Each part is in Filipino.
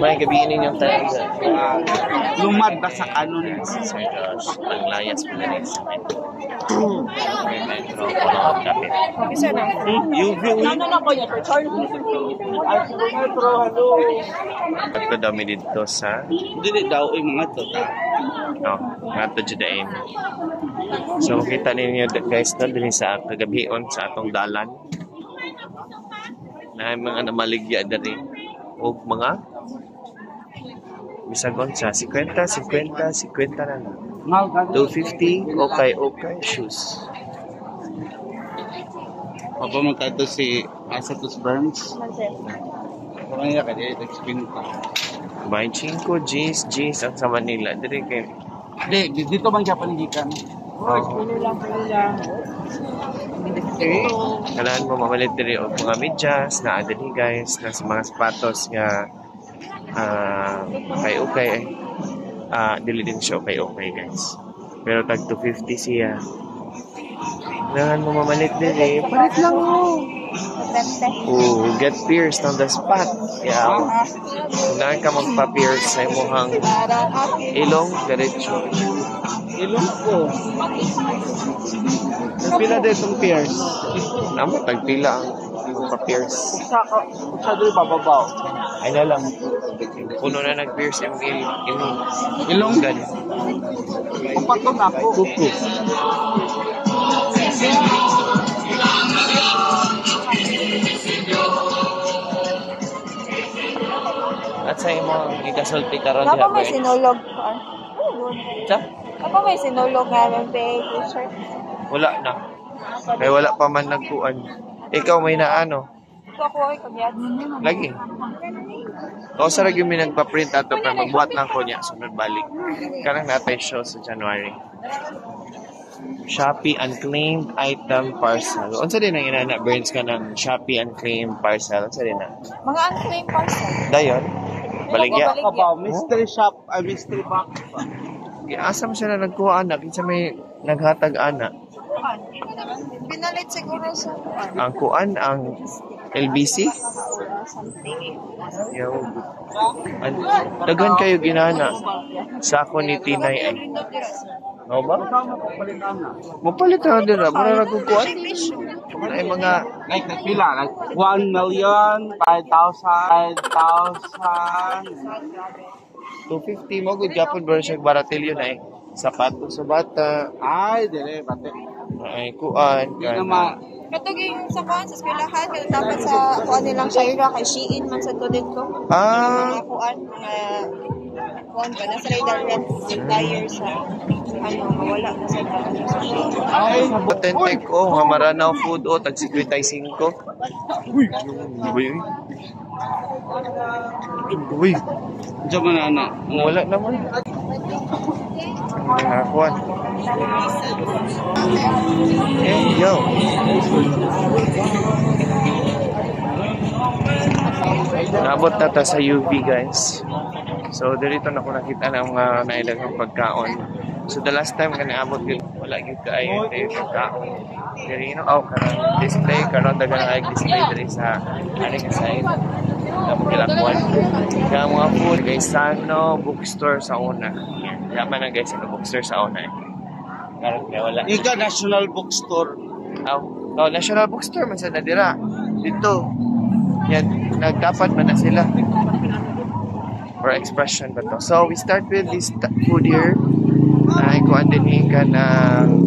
May gabiinin yung tayo. Lumad ba sa kanon? Sir Josh, ang layas mo na rin sa metro. Metro, kapit. Isa na. UV. Pagko dami dito sa... Hindi daw yung mga to. No, nga to judain. So, kita ninyo guys na din sa kagabion sa atong dalan. Na mga namaligya na rin. O mga bisagon sa 50 na lang. 250, okay, shoes. Papa magkato si Asatus Burns. Kumaya ka dito, explain ko. May 5 jeans ang sa Manila. Dire kay dito man siya panigikan. Pulo lang. kailangan mo mamalit dire og mga medyas na adili guys na sa mga sapatos nga okay dili din siya okay guys. Pero tag 250 siya. Kailangan mo mamalit dire. Palit lang mo. Get pierced on the spot. Yeah. Kailangan ka magpa-pierce sa imuhang ilong diretso. Ilong ko. Pila din itong pierce? Namo, tagpila ang pa-pierce. Sa doon bababaw. Ay na lang. Puno na nag-pierce yung Ilong? gan. Kupatong ako. Kuku. At sa imo gigasulti karon Napa may sinulog ka? Sa? Napa may sinulog nga ng t-shirt? Wala na. Kaya wala pa man nagkuan. Ikaw may naano. Ito ako ay kagyat. Lagi. O sa lagi may nagpa-print ato para magbuhat lang ko niya sunod balik. Kanang natay show sa January. Shopee unclaimed item parcel. Unsa din ang inana Burns ka ng Shopee unclaimed parcel? Unsa din na? Mga unclaimed parcel. Dayon. Baligya. Mystery shop, mystery box. Asa mo siya na nagkuha anak? Kinsa may naghatag anak? Pinalit siguro sa Ang kuan, ang LBC? Yo. Daghan kayo ginana. Sa ako ni Tinay ay. No ba? Mapalit na din na. Muna nagkukuan. Ay mga... Like, pila? Like, 1,000,000, 5,000, 250 mo. Good Japon ba siya baratilyo na eh. Sapatos sa bata. Ay, dire, bate. Ay, kuan. Hindi naman. katuging sa kuan sa eskwelahan kaya dapat sa kuan nilang Shaira kay Shein man sa to dito. Mga kuan mga kuan ba nasa direct supplier sa ano mawala na sa Shein. Ay, patente ko nga Maranaw food o tag 55. Uy, uy. Uy. Diyan man ana. Wala naman. Kuan. Yo. Nabot na ta sa UV guys. So dito na ko nakita ng mga naidagang pagkaon. So the last time ka naabot yun, wala yun kaayon tayo pagkaon. Diri no, karang display, karang dagang ay display diri sa aning side. Tapos kilakuan. Kaya mga food guys, Sano bookstore sa una. Yaman na guys, sa bookstore sa una eh. Karang kaya wala. Ika National Bookstore. National Bookstore man sa nadira. Dito. Yan, nagdapat man na sila. For expression ba to. So, we start with this food here. Ay, kuhan din ka ng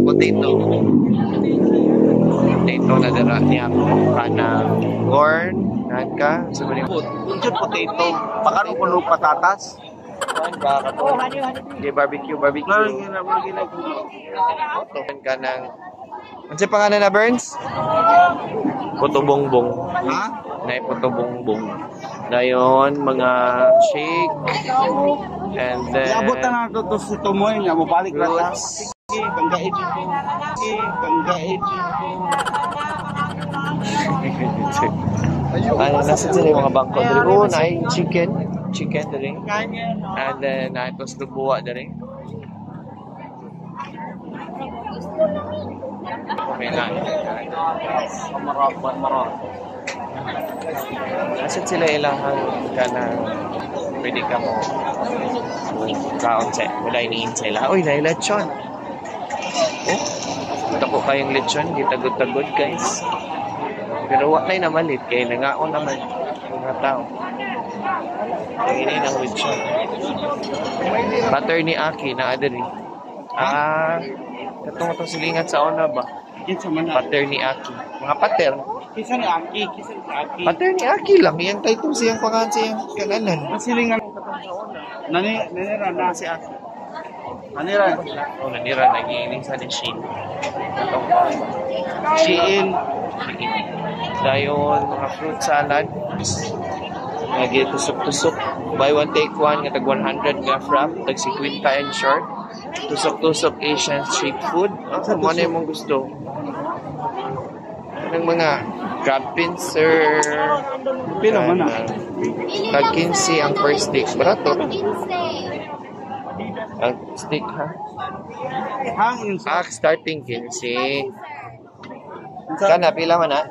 potato. Potato na dira niya. Kanang corn, nagka. So, Unjud potato. Pakano kuno patatas? Okay, barbecue. Ka ng... Ano siya pangalan na, Burns? Puto bongbong. Ha? Na puto bongbong. Dayon, mga shake. And then... Iabot na nato to si Tumoy nga mobalik ra ta. Panggaid. Ano, nasa sila yung mga bangko. Oo, na ay chicken. Chicken dali. And then, na ito sa buwa dali. Okay na. Marok. Asan sila ilahang ka na pwede ka mo kaon sa wala iniin sila. Uy, naila lechon. Oh, tako kayong lechon, di tagod-tagod guys. Pero wala na malit, kaya nangaon naman mga tao. Kaya ini ng lechon. Pater ni Aki na adiri. Katong silingan sa ona ba? Pater ni Aki. Mga pater. Kisa ni Aki. Pater ni Aki lang. Iyang title siyang pangalan siyang kananan. Silingan. Nanira na si Aki. Nanira. Oh, nanira. Nagiiling sa ni Shein. Shein. Dayon, mga fruit salad. Lagi tusok-tusok. Buy one, take one. Nga tag 100 nga frap. Tag 50 and short. Tusok-tusok Asian street food. Ano mo na yung mong gusto? Anong mga crab pincer. Pila man na. Tag 15 ang first steak. Barato. Ang steak ha? Starting 15. Kana, pila man ha?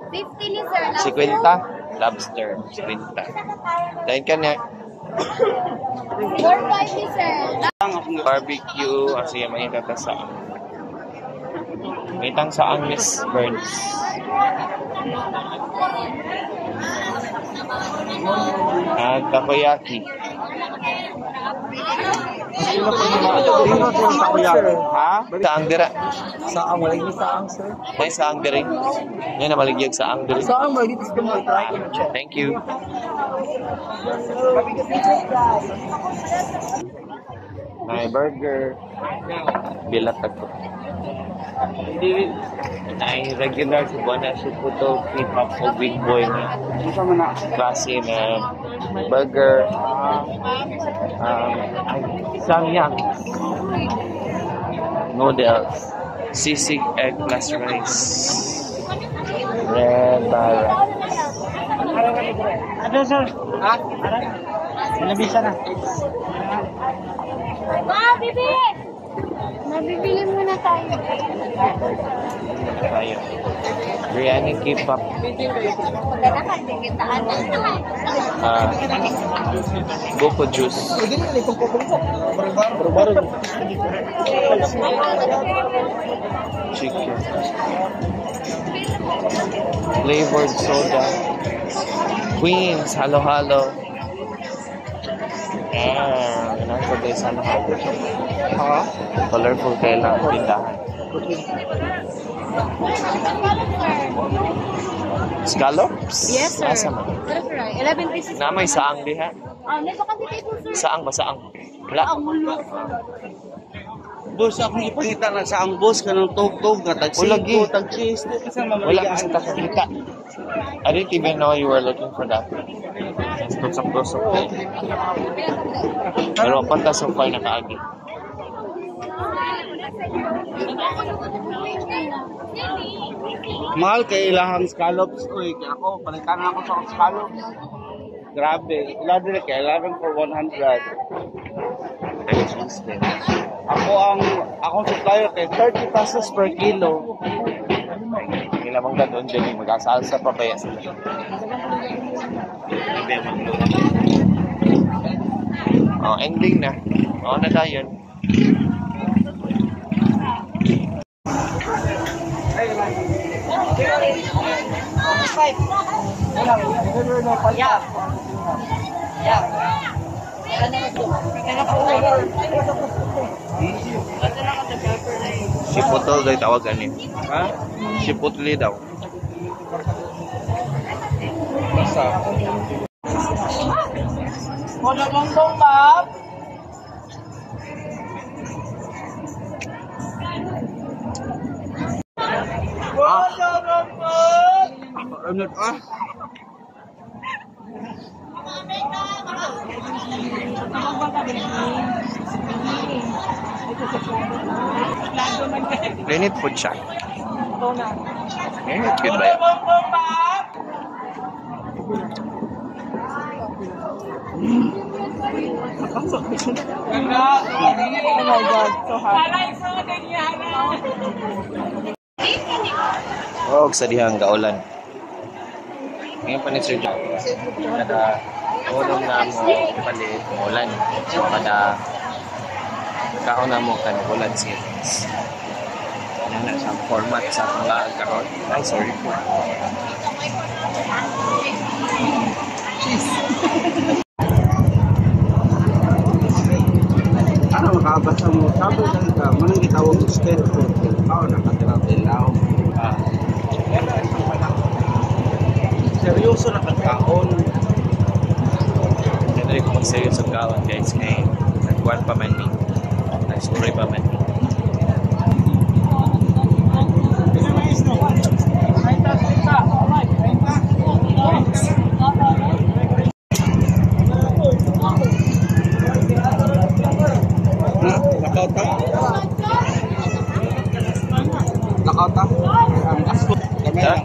50 ni sir. 50. Lobster. 50. Dahil ka na. 4-5 ni sir. Barbecue. Kasi yung mga katasaan. Itang sa Miss Burns. At takoyaki. Ha? Saang dira. Saang malagi saang sir. May saang dira. Yan na maligyag saang dira. Saang malagi gusto mo try ko check. Thank you. May burger. Bilat ako. Ay regular sa buwan na siya po ito. Keep-up o big boy na klase na burger. Samyang. Noodles. Sisig egg plus rice. Red bara. Ano sir? Ha? Nabisa na. Bibili! Mabibili muna tayo. Tayo. Biryani keep-up. Magdadakan din kitaan. Buko juice. Chicken. Flavored soda. Queens, halo-halo. Nasa guys, halo-halo. Colorful kayo lang tindahan. Scallops? Yes, sir. Asa man? 11 pieces. Na may saang diha. Neto kasi dito, sir. Saang ba saang? Wala. Boss, akong ipangita na sa ang boss ka ng tog-tog na Ulagi. tag-siko, tag-cheese. Wala kasi takakita. I didn't even know you were looking for that. Tusok-tusok kayo. Pero panta so far nakaagi. Mahal kay ilahang scallops. Uy, kaya ako, palitan na ako sa scallops. Grabe. Ilan din kaya, 11 for 100. Akong supplier kay 30 pesos per kilo. Ilamang ka doon din, mag-asalsa pa kaya sila. Oh, ending na. Oo na tayo yun. Sipotol daw tawagan niya. Ha? Sipotli daw. Basta. Wala mong bongkap. Linit po siya. Linit yun ba yan? Oh my God, so hot. Oh, sa dihang kaulan. Ngayon pa ni Sir John. Kada unong na mo palit ulan. So kada kaon na mo kan ulan series. Ano na sa format sa atong laag karon. Ay sorry po. Ano makabasa mo? Sabi lang ka, manang gitawag sa state food. Ako nakatilaw. Seryoso na pagkaon. Dili ko mag-seryoso kaon guys kay nagkuhan pa man ni. Nag-story pa man ni. Nakauta? Ang asko. Kami lang.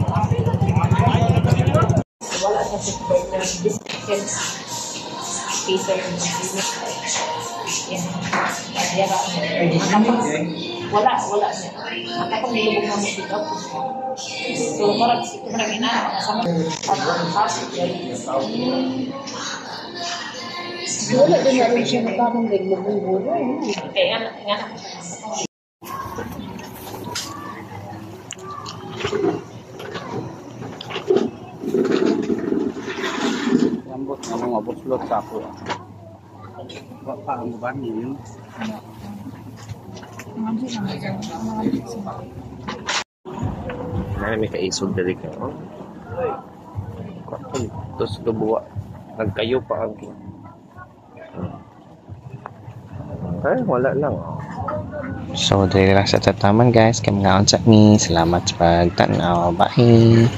Wala sa Peter. Wala siya. Nakapag nilubog na mo dito. So, parang ina, sama. Wala din na rin siya magkakong naglubog. Kaya nga. Lambot na mga buslot sa ako. Paano ba niyo? May kaisog dali ka. Oh. Tapos lubuwa. Nagkayo pa ang ay, wala lang. So, dali lang sa tataman guys. Kaya mga on sa me. Salamat sa pagtanaw. Bye!